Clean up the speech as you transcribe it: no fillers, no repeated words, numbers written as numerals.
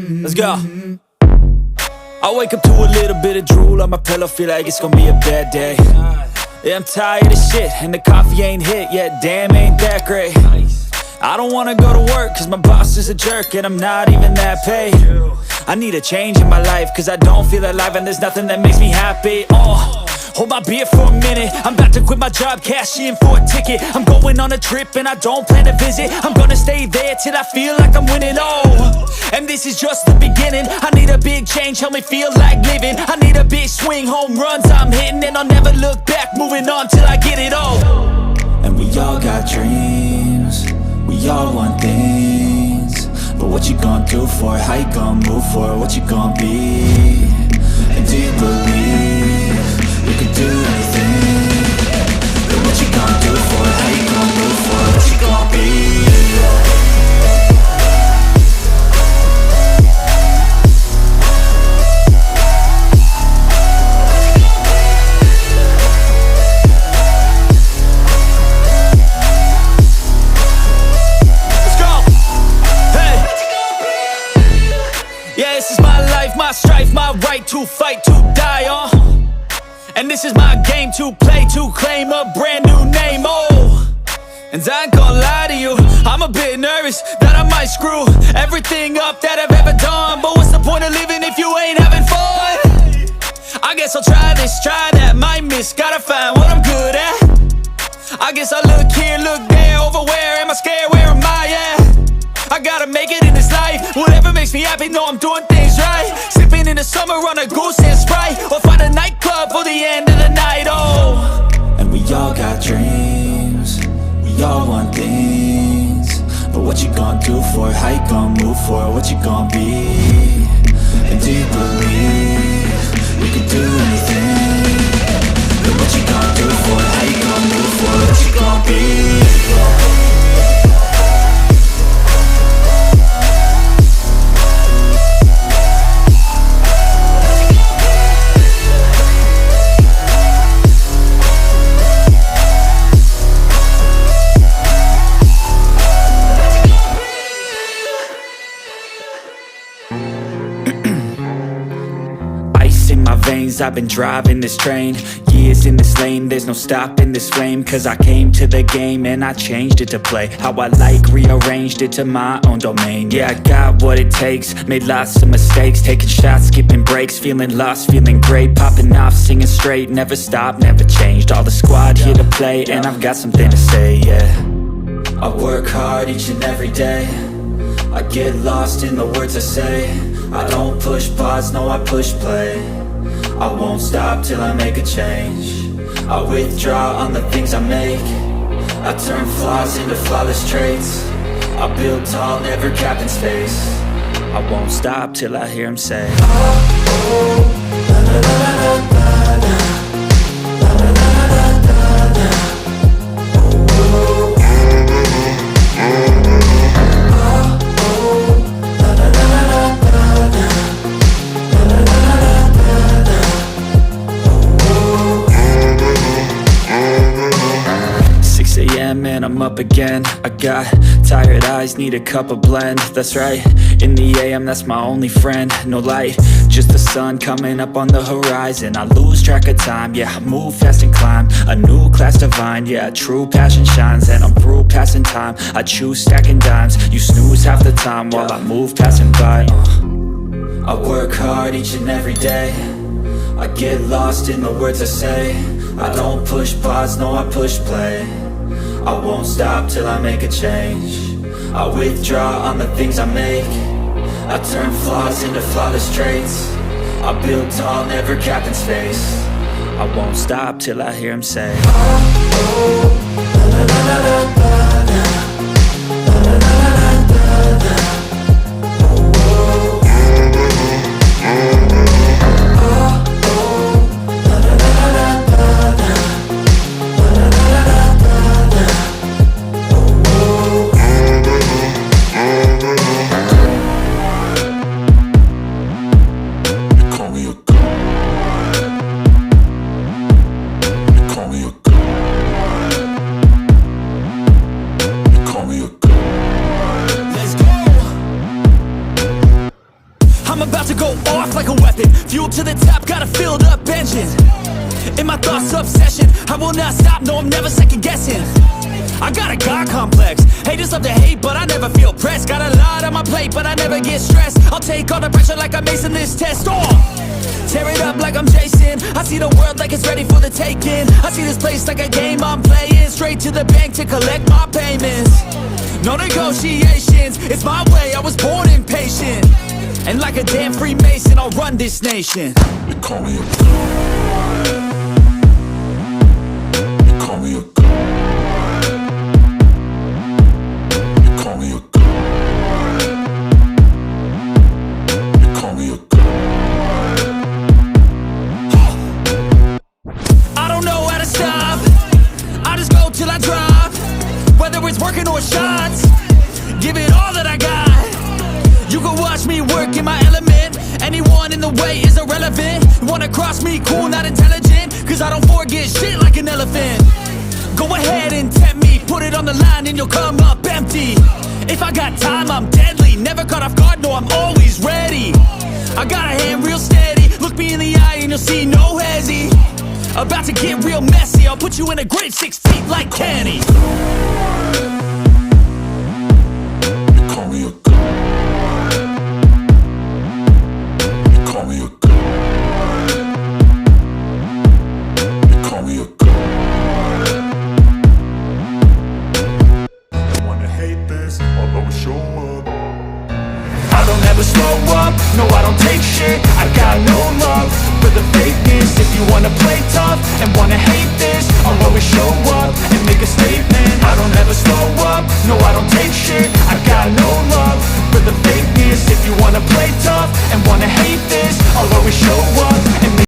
Let's go. I wake up to a little bit of drool on my pillow, feel like it's gonna be a bad day. Yeah, I'm tired of shit, and the coffee ain't hit yet, damn ain't that great. I don't wanna go to work, cause my boss is a jerk, and I'm not even that paid. I need a change in my life, cause I don't feel alive, and there's nothing that makes me happy. Hold my beer for a minute, I'm about to quit my job, cash in for a ticket. I'm going on a trip and I don't plan to visit. I'm gonna stay there till I feel like I'm winning, and this is just the beginning. I need a big change, help me feel like living. I need a big swing, home runs I'm hitting, and I'll never look back, moving on till I get it all. And we all got dreams, we all want things, but what you gonna do for it? How you gonna move for it? What you gonna be? And do you believe you can do anything? But what you gonna do for it? How you gonna move for it? What you gonna be? My strife, my right to fight, to die on. And this is my game to play, to claim a brand new name, And I ain't gonna lie to you, I'm a bit nervous that I might screw everything up that I've ever done. But what's the point of living if you ain't having fun? I guess I'll try this, try that, might miss, gotta find what I'm good at. I guess I look here, look there, over where am I scared, where am I at? I gotta make it in this life, whatever makes me happy, know I'm doing things right. Sipping in the summer on a Goose and Sprite, or find a nightclub for the end of the night, And we all got dreams, we all want things, but what you gonna do for it? How you gonna move for it? What you gonna be? And do you believe you can do anything? But what you gonna do for it? How you gonna move for it? What you gonna be? I've been driving this train, years in this lane, there's no stopping this flame. Cause I came to the game and I changed it to play how I like, rearranged it to my own domain. Yeah, I got what it takes, made lots of mistakes, taking shots, skipping breaks, feeling lost, feeling great, popping off, singing straight, never stopped, never changed. All the squad here to play, and I've got something to say, yeah. I work hard each and every day, I get lost in the words I say. I don't push pause, no I push play. I won't stop till I make a change. I withdraw on the things I make. I turn flaws into flawless traits. I build tall, never capped in space. I won't stop till I hear him say, oh, oh, la, la, la, la, la, la. And I'm up again, I got tired eyes, need a cup of blend. That's right, in the AM, that's my only friend. No light, just the sun coming up on the horizon. I lose track of time, yeah, I move fast and climb a new class divine, yeah, true passion shines. And I'm through passing time, I choose stacking dimes. You snooze half the time while I move passing by. I work hard each and every day, I get lost in the words I say. I don't push pause, no I push play. I won't stop till I make a change. I withdraw on the things I make. I turn flaws into flawless traits. I build tall, never capped in space. I won't stop till I hear him say, oh, oh, la, la, la, la, la, la, la, la, la, la, la, la. I'm about to go off like a weapon. Fuel to the top, got a filled up engine. In my thoughts, obsession, I will not stop, no, I'm never second guessing. I got a God complex. Haters love to hate, but I never feel pressed. Got a lot on my plate, but I never get stressed. I'll take all the pressure like I'm acing this test. Tear it up like I'm Jason. I see the world like it's ready for the taking. I see this place like a game I'm playing. Straight to the bank to collect my payments. No negotiations, it's my way, I was born impatient. And like a damn Freemason, I'll run this nation. They call me a god. They call me a god. They call me a god. They call me a god. I don't know how to stop, I just go till I drop. Whether it's working or shots, give it all that I got. You can watch me work in my element. Anyone in the way is irrelevant. You wanna cross me, cool, not intelligent, cause I don't forget shit like an elephant. Go ahead and tempt me, put it on the line and you'll come up empty. If I got time, I'm deadly. Never caught off guard, no, I'm always ready. I got a hand real steady. Look me in the eye and you'll see no hezzy. About to get real messy, I'll put you in a grave 6 feet like Kenny. They call me a god. They call me a god. They call me a god. I wanna hate this, I'll always show up. I don't ever slow up, no I don't take shit. I got no love for the fakeness. If you wanna play tough and wanna hate this, I'll always show up and make a statement. I don't ever slow up, no I don't take shit. I got no love for the fakeness. If you wanna play tough and wanna hate this, I'll always show